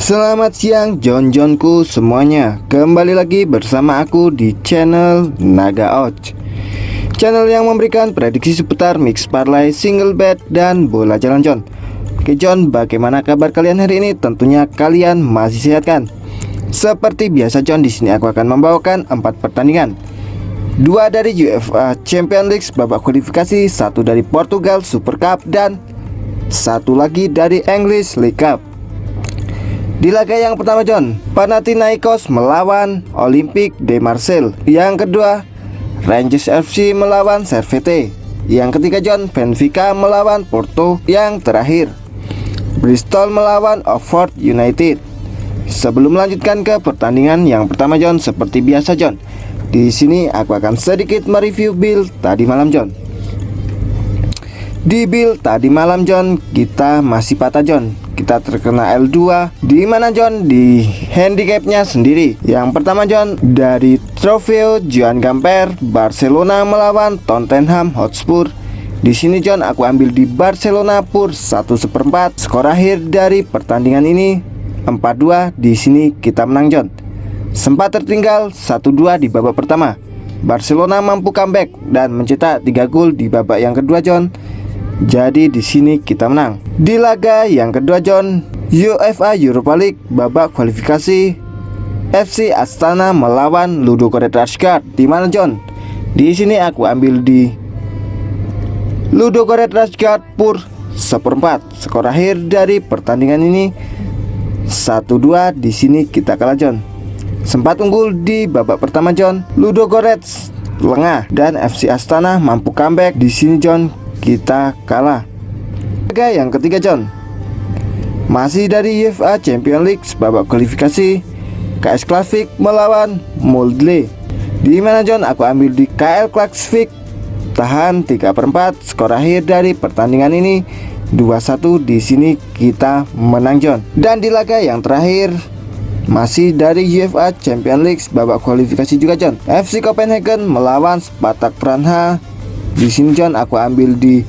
Selamat siang Jon-Jonku semuanya. Kembali lagi bersama aku di channel Naga Odds, channel yang memberikan prediksi seputar mix parlay, single bet, dan bola jalan Jon. Oke Jon, bagaimana kabar kalian hari ini? Tentunya kalian masih sehat kan? Seperti biasa Jon, di sini aku akan membawakan 4 pertandingan. 2 dari UEFA Champions League babak kualifikasi, 1 dari Portugal Super Cup, dan 1 lagi dari English League Cup. Di laga yang pertama Jon, Panathinaikos melawan Olympique de Marseille. Yang kedua, Rangers FC melawan Servette. Yang ketiga Jon, Benfica melawan Porto. Yang terakhir, Bristol melawan Oxford United. Sebelum melanjutkan ke pertandingan yang pertama Jon, seperti biasa Jon, di sini aku akan sedikit mereview build tadi malam Jon. Di build tadi malam Jon, kita masih patah Jon. Kita terkena L2, di mana Jon? Di handicapnya sendiri. Yang pertama Jon, dari Trofeo Joan Gamper, Barcelona melawan Tottenham Hotspur. Di sini Jon, aku ambil di Barcelona pur 1/4. Skor akhir dari pertandingan ini 4-2. Di sini kita menang Jon. Sempat tertinggal 1-2 di babak pertama. Barcelona mampu comeback dan mencetak 3 gol di babak yang kedua Jon. Jadi di sini kita menang. Di laga yang kedua Jon, UEFA Europa League babak kualifikasi, FC Astana melawan Ludogorets Razgrad. Di mana Jon? Di sini aku ambil di Ludogorets Razgrad pur 1/4. Skor akhir dari pertandingan ini 1-2. Di sini kita kalah Jon. Sempat unggul di babak pertama Jon, Ludogorets lengah dan FC Astana mampu comeback. Di sini Jon, kita kalah. Laga yang ketiga Jon, masih dari UEFA Champions League babak kualifikasi, KS Klaksvik melawan Molde. Di mana Jon? Aku ambil di KL Klaksvik tahan 3/4. Skor akhir dari pertandingan ini 2-1. Di sini kita menang Jon. Dan di laga yang terakhir, masih dari UEFA Champions League babak kualifikasi juga Jon, FC Copenhagen melawan Spartak Praha. Di sini Jon, aku ambil di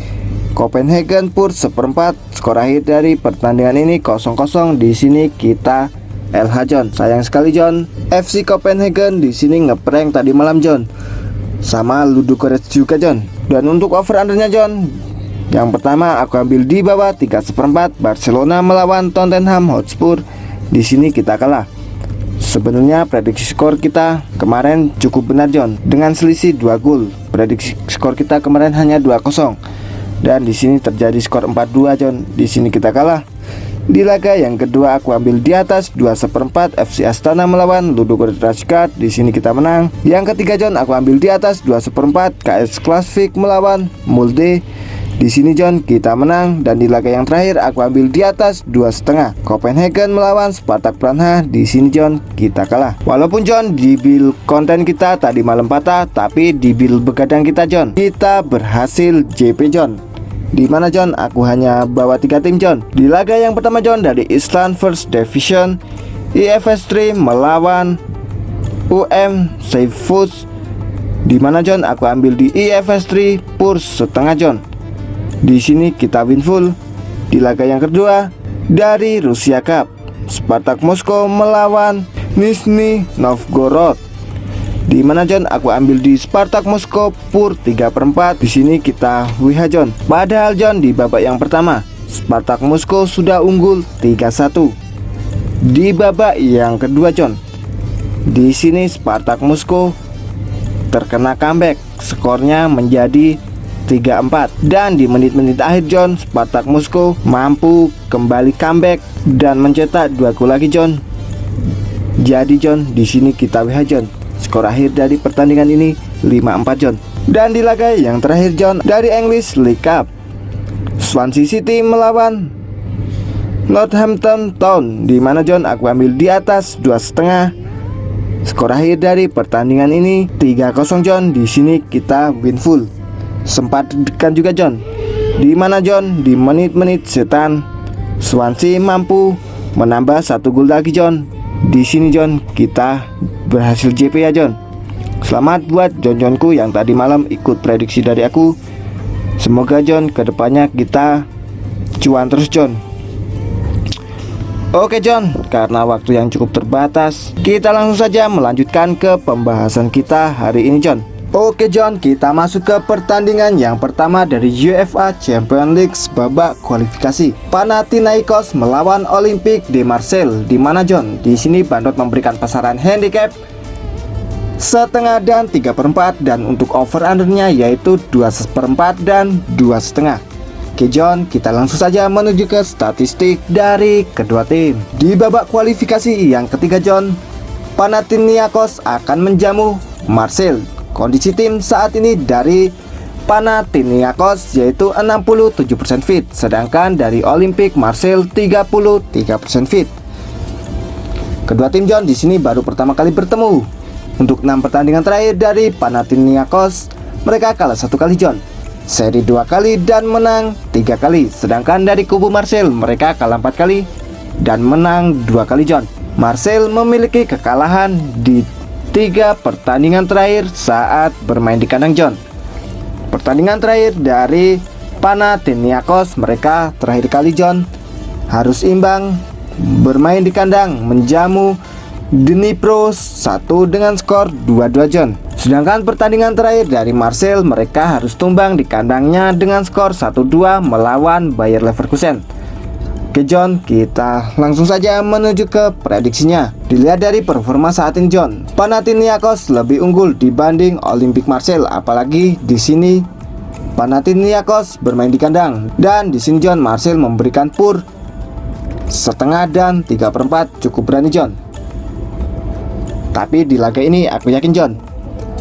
Copenhagen pur 1/4. Skor akhir dari pertandingan ini 0-0. Di sini kita LH Jon. Sayang sekali Jon, FC Copenhagen di sini ngeprank tadi malam Jon, sama Ludogorets juga Jon. Dan untuk over undernya Jon, yang pertama aku ambil di bawah 3/4 Barcelona melawan Tottenham Hotspur. Di sini kita kalah. Sebenarnya prediksi skor kita kemarin cukup benar Jon, dengan selisih 2 gol. Prediksi skor kita kemarin hanya 2-0. Dan di sini terjadi skor 4-2 Jon. Di sini kita kalah. Di laga yang kedua aku ambil di atas 2/4 FC Astana melawan Ludogorets Razgrad. Di sini kita menang. Yang ketiga Jon, aku ambil di atas 2/4 KS Klaksvik melawan Molde. Di sini Jon, kita menang. Dan di laga yang terakhir aku ambil di atas 2,5 Copenhagen melawan Spartak Praha. Di sini Jon, kita kalah. Walaupun Jon, di build konten kita tadi malam patah, tapi di build begadang kita Jon, kita berhasil JP Jon. Di mana Jon, aku hanya bawa 3 tim Jon. Di laga yang pertama Jon, dari Island First Division, IFS 3 melawan UM Seifus. Di mana Jon, aku ambil di IFS 3 pur 1/2 Jon. Di sini kita win full. Di laga yang kedua, dari Rusia Cup, Spartak Moskow melawan Nizhny Novgorod. Di mana Jon, aku ambil di Spartak Moskow pur 3/4. Di sini kita WH Jon. Padahal Jon, di babak yang pertama Spartak Moskow sudah unggul 3-1. Di babak yang kedua Jon, di sini Spartak Moskow terkena comeback. Skornya menjadi 3-4. Dan di menit-menit akhir Jon, Spartak Moskow mampu kembali comeback dan mencetak 2 gol lagi Jon. Jadi Jon, di sini kita WH Jon. Skor akhir dari pertandingan ini 5-4 Jon. Dan di laga yang terakhir Jon, dari English League Cup, Swansea City melawan Northampton Town. Di mana Jon, aku ambil di atas 2,5. Skor akhir dari pertandingan ini 3-0 Jon. Di sini kita win full. Sempat deg-degan juga Jon. Di mana Jon, di menit-menit setan Swansea mampu menambah 1 gol lagi Jon. Di sini Jon, kita berhasil JP ya Jon. Selamat buat Jon-Jonku yang tadi malam ikut prediksi dari aku. Semoga Jon, kedepannya kita cuan terus Jon. Oke John, karena waktu yang cukup terbatas, kita langsung saja melanjutkan ke pembahasan kita hari ini John. Oke John, kita masuk ke pertandingan yang pertama dari UEFA Champions League babak kualifikasi. Panathinaikos melawan Olympique de Marseille. Di mana John? Di sini Bandot memberikan pasaran handicap setengah dan 3/4, dan untuk over undernya yaitu 2/4 dan 2,5. Oke John, kita langsung saja menuju ke statistik dari kedua tim. Di babak kualifikasi yang ketiga John, Panathinaikos akan menjamu Marseille. Kondisi tim saat ini dari Panathinaikos yaitu 67% fit, sedangkan dari Olympique Marseille 33% fit. Kedua tim John di sini baru pertama kali bertemu. Untuk 6 pertandingan terakhir dari Panathinaikos, mereka kalah 1 kali John, seri 2 kali dan menang 3 kali. Sedangkan dari kubu Marseille, mereka kalah 4 kali dan menang 2 kali John. Marseille memiliki kekalahan di 3 pertandingan terakhir saat bermain di kandang John. Pertandingan terakhir dari Panathinaikos, mereka terakhir kali John harus imbang bermain di kandang menjamu Dnipro 1 dengan skor 2-2 John. Sedangkan pertandingan terakhir dari Marseille, mereka harus tumbang di kandangnya dengan skor 1-2 melawan Bayer Leverkusen. Oke John, kita langsung saja menuju ke prediksinya. Dilihat dari performa saat ini John, Panathinaikos lebih unggul dibanding Olympique Marseille, apalagi di sini Panathinaikos bermain di kandang, dan di sini John Marseille memberikan pur setengah dan 3/4, cukup berani John. Tapi di laga ini aku yakin John,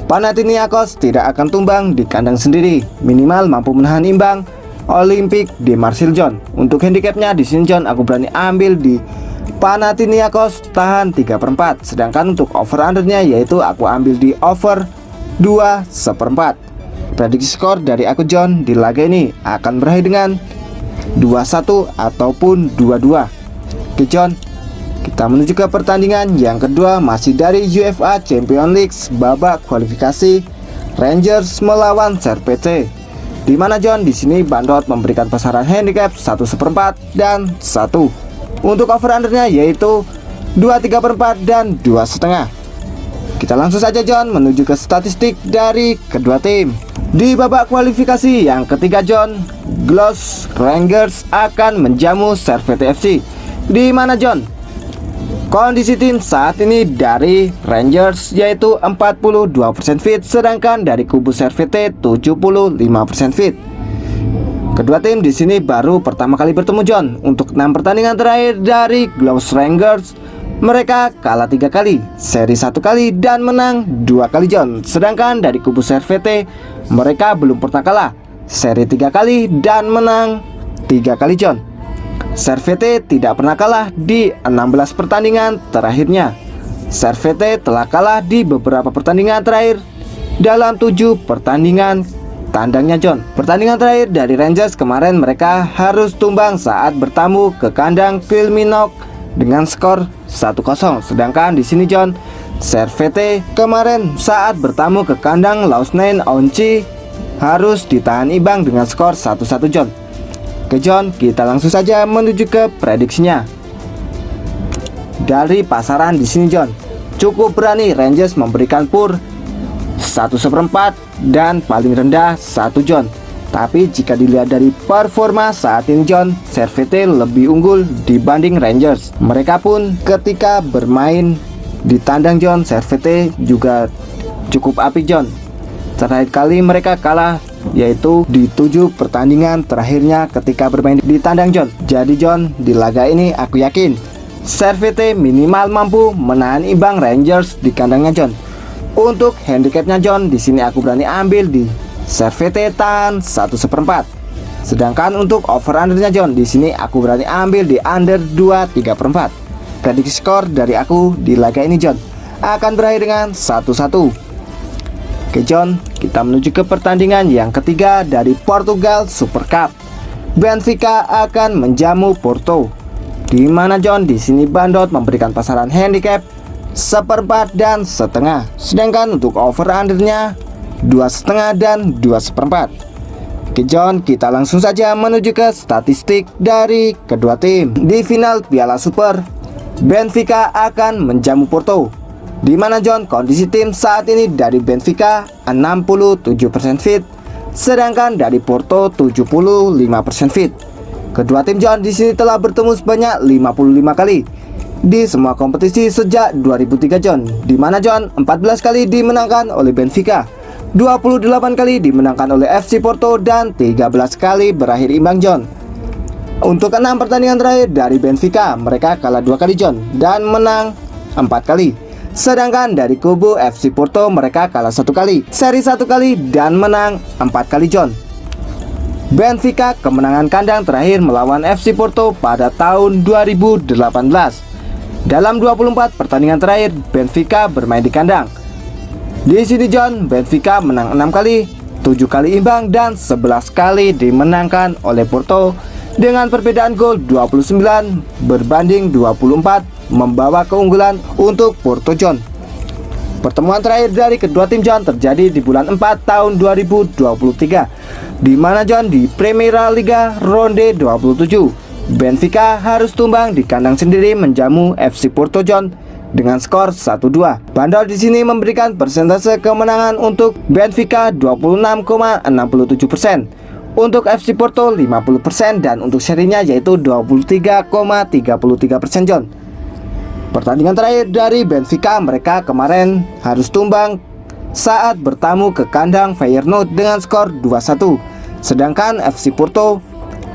Panathinaikos tidak akan tumbang di kandang sendiri, minimal mampu menahan imbang Olympique de Marseille John. Untuk handicapnya di sini John, aku berani ambil di Panathinaikos tahan 3/4. Sedangkan untuk over undernya yaitu aku ambil di over 2/4. Prediksi skor dari aku John di laga ini akan berakhir dengan 2-1 ataupun 2-2. Oke John, kita menuju ke pertandingan yang kedua, masih dari UEFA Champions League babak kualifikasi. Rangers melawan Servette. Di mana John di sini Bandot memberikan pasaran handicap 1/4 dan 1. Untuk over undernya yaitu 2/3/4 dan 2,5. Kita langsung saja John menuju ke statistik dari kedua tim. Di babak kualifikasi yang ketiga John, Glos Rangers akan menjamu Servette FC. Di mana John? Kondisi tim saat ini dari Rangers yaitu 42% fit, sedangkan dari kubu Servette 75% fit. Kedua tim di sini baru pertama kali bertemu John. Untuk 6 pertandingan terakhir dari Glos Rangers, mereka kalah 3 kali, seri 1 kali dan menang 2 kali John. Sedangkan dari kubu Servette, mereka belum pernah kalah, seri 3 kali dan menang 3 kali John. Servette tidak pernah kalah di 16 pertandingan terakhirnya. Servette telah kalah di beberapa pertandingan terakhir dalam 7 pertandingan tandangnya John. Pertandingan terakhir dari Rangers kemarin, mereka harus tumbang saat bertamu ke kandang Kilmarnock dengan skor 1-0. Sedangkan di sini John, Servette kemarin saat bertamu ke kandang Lausanne Onci harus ditahan imbang dengan skor 1-1 John. Oke John, kita langsung saja menuju ke prediksinya. Dari pasaran di sini John, cukup berani Rangers memberikan pur 1/4 dan paling rendah 1 John. Tapi jika dilihat dari performa saat ini John, Servette lebih unggul dibanding Rangers. Mereka pun ketika bermain di tandang John, Servette juga cukup apik John. Terakhir kali mereka kalah yaitu di 7 pertandingan terakhirnya ketika bermain di tandang John. Jadi John, di laga ini aku yakin Servette minimal mampu menahan imbang Rangers di kandangnya John. Untuk handicapnya John, di sini aku berani ambil di Servette tahan 1/4. Sedangkan untuk over undernya John, di sini aku berani ambil di under 2/3/4. Prediksi skor dari aku di laga ini John akan berakhir dengan 1-1. Oke John, kita menuju ke pertandingan yang ketiga dari Portugal Super Cup. Benfica akan menjamu Porto. Di mana John, di sini Bandot memberikan pasaran handicap 1/4 dan setengah. Sedangkan untuk over undernya 2,5 dan 2/4. Oke John, kita langsung saja menuju ke statistik dari kedua tim. Di final Piala Super, Benfica akan menjamu Porto. Di mana John, kondisi tim saat ini dari Benfica 67% fit, sedangkan dari Porto 75% fit. Kedua tim John di sini telah bertemu sebanyak 55 kali di semua kompetisi sejak 2003 John. Di mana John 14 kali dimenangkan oleh Benfica, 28 kali dimenangkan oleh FC Porto, dan 13 kali berakhir imbang John. Untuk 6 pertandingan terakhir dari Benfica, mereka kalah 2 kali John dan menang 4 kali. Sedangkan dari kubu FC Porto, mereka kalah 1 kali, seri 1 kali, dan menang 4 kali John. Benfica kemenangan kandang terakhir melawan FC Porto pada tahun 2018. Dalam 24 pertandingan terakhir Benfica bermain di kandang. Di sini John, Benfica menang 6 kali, 7 kali imbang, dan 11 kali dimenangkan oleh Porto dengan perbedaan gol 29 berbanding 24, membawa keunggulan untuk Porto John. Pertemuan terakhir dari kedua tim John terjadi di bulan 4 tahun 2023, di mana John di Premier Liga ronde 27, Benfica harus tumbang di kandang sendiri menjamu FC Porto John dengan skor 1-2. Bandol di sini memberikan persentase kemenangan untuk Benfica 26,67%, untuk FC Porto 50%, dan untuk serinya yaitu 23,33% John. Pertandingan terakhir dari Benfica, mereka kemarin harus tumbang saat bertamu ke kandang Feyenoord dengan skor 2-1. Sedangkan FC Porto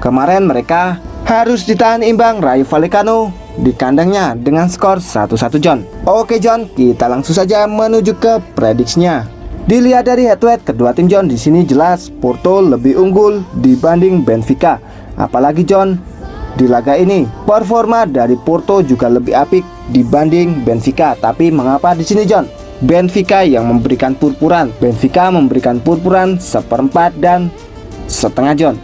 kemarin mereka harus ditahan imbang Rayo Vallecano di kandangnya dengan skor 1-1 John. Oke John, kita langsung saja menuju ke prediksinya. Dilihat dari head to head kedua tim John, di sini jelas Porto lebih unggul dibanding Benfica. Apalagi John, di laga ini performa dari Porto juga lebih apik dibanding Benfica. Tapi mengapa di sini John? Benfica yang memberikan purpuran. Benfica memberikan purpuran 1/4 dan setengah John.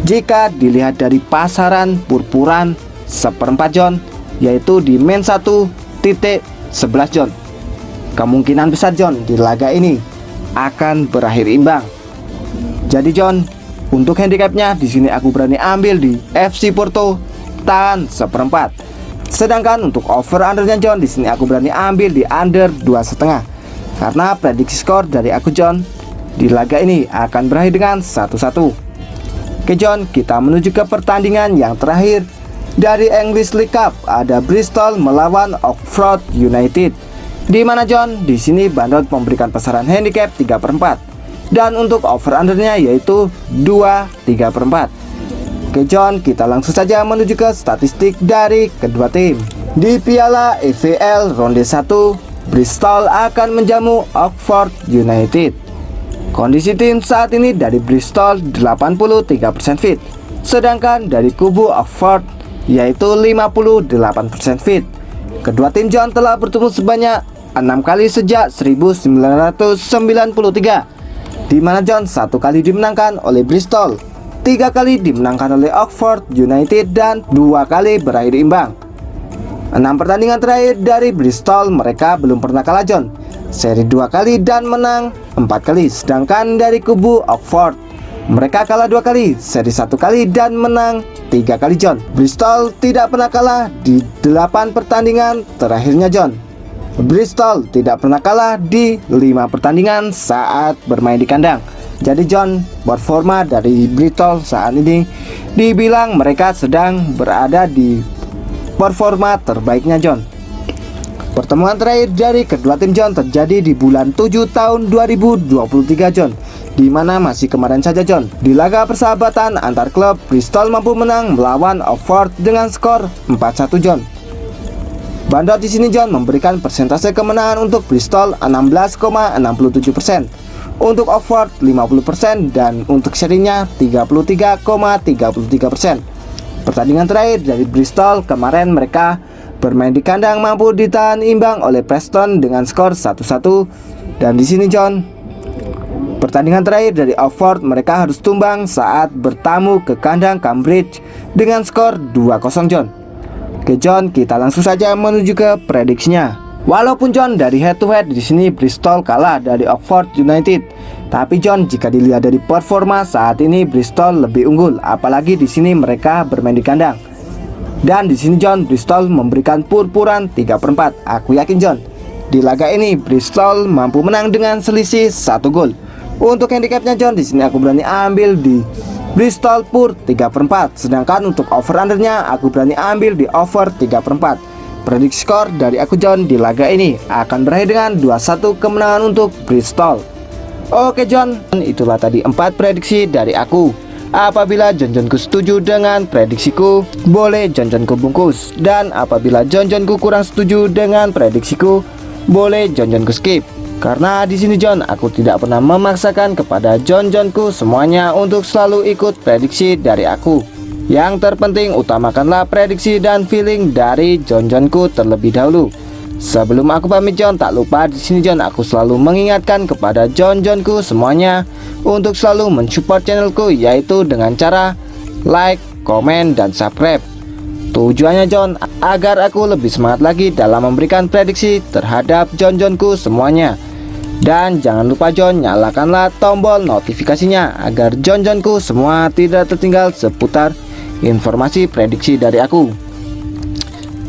Jika dilihat dari pasaran purpuran 1/4 John, yaitu di min 1.11 John. Kemungkinan besar John di laga ini akan berakhir imbang. Jadi John, untuk handicapnya di sini aku berani ambil di FC Porto tahan 1/4. Sedangkan untuk over undernya John, di sini aku berani ambil di under 2,5. Karena prediksi skor dari aku John di laga ini akan berakhir dengan 1-1. Oke John, kita menuju ke pertandingan yang terakhir dari English League Cup. Ada Bristol melawan Oxford United. Di mana John, di sini Bandot memberikan pasaran handicap 3/4. Dan untuk over undernya yaitu 2,3/4. Oke John, kita langsung saja menuju ke statistik dari kedua tim. Di Piala EFL ronde 1, Bristol akan menjamu Oxford United. Kondisi tim saat ini dari Bristol 83% fit, sedangkan dari kubu Oxford yaitu 58% fit. Kedua tim John telah bertemu sebanyak 6 kali sejak 1993, di mana John 1 kali dimenangkan oleh Bristol, 3 kali dimenangkan oleh Oxford United, dan 2 kali berakhir imbang. 6 pertandingan terakhir dari Bristol, mereka belum pernah kalah John, seri 2 kali dan menang 4 kali. Sedangkan dari kubu Oxford, mereka kalah 2 kali, seri 1 kali, dan menang 3 kali John. Bristol tidak pernah kalah di 8 pertandingan terakhirnya John. Bristol tidak pernah kalah di 5 pertandingan saat bermain di kandang. Jadi John, performa dari Bristol saat ini dibilang mereka sedang berada di performa terbaiknya John. Pertemuan terakhir dari kedua tim John terjadi di bulan 7 tahun 2023 John, di mana masih kemarin saja John. Di laga persahabatan antar klub, Bristol mampu menang melawan Oxford dengan skor 4-1 John. Bandot di sini John memberikan persentase kemenangan untuk Bristol 16,67%, untuk Oxford 50%, dan untuk serinya 33,33%. Pertandingan terakhir dari Bristol kemarin, mereka bermain di kandang mampu ditahan imbang oleh Preston dengan skor 1-1. Dan di sini John, pertandingan terakhir dari Oxford, mereka harus tumbang saat bertamu ke kandang Cambridge dengan skor 2-0 John. Oke John, kita langsung saja menuju ke prediksinya. Walaupun John dari head to head di sini Bristol kalah dari Oxford United, Tapi John, jika dilihat dari performa saat ini Bristol lebih unggul, apalagi di sini mereka bermain di kandang. Dan di sini John, Bristol memberikan purpuran 3/4. Aku yakin John, di laga ini Bristol mampu menang dengan selisih 1 gol. Untuk handicapnya John, di sini aku berani ambil di Bristol pur 3/4. Sedangkan untuk over undernya aku berani ambil di over 3/4. Prediksi skor dari aku John di laga ini akan berakhir dengan 2-1 kemenangan untuk Bristol. Oke John, itulah tadi 4 prediksi dari aku. Apabila John-Johnku setuju dengan prediksiku, boleh John-Johnku bungkus. Dan apabila John-Johnku kurang setuju dengan prediksiku, boleh John-Johnku skip. Karena di sini John, aku tidak pernah memaksakan kepada John-Johnku semuanya untuk selalu ikut prediksi dari aku. Yang terpenting utamakanlah prediksi dan feeling dari John-Johnku terlebih dahulu. Sebelum aku pamit John, tak lupa di sini John, aku selalu mengingatkan kepada John-Johnku semuanya untuk selalu mensupport channelku, yaitu dengan cara like, komen, dan subscribe. Tujuannya John, agar aku lebih semangat lagi dalam memberikan prediksi terhadap John-Johnku semuanya. Dan jangan lupa John, nyalakanlah tombol notifikasinya agar John-Johnku semua tidak tertinggal seputar informasi prediksi dari aku.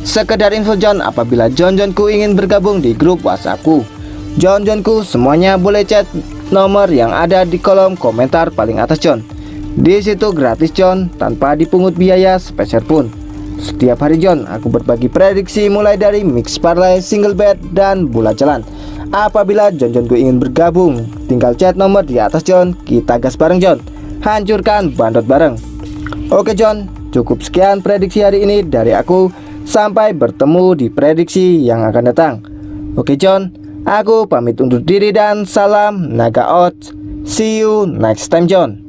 Sekedar info John, apabila John-Johnku ingin bergabung di grup WhatsAppku, John-Johnku semuanya boleh chat nomor yang ada di kolom komentar paling atas John. Di situ gratis John, tanpa dipungut biaya sepeser pun. Setiap hari John, aku berbagi prediksi mulai dari mix parlay, single bet, dan bola jalan. Apabila John-Johnku ingin bergabung, tinggal chat nomor di atas John. Kita gas bareng John, hancurkan bandot bareng. Oke John, cukup sekian prediksi hari ini dari aku. Sampai bertemu di prediksi yang akan datang. Oke John, aku pamit undur diri dan salam Naga Odds. See you next time John.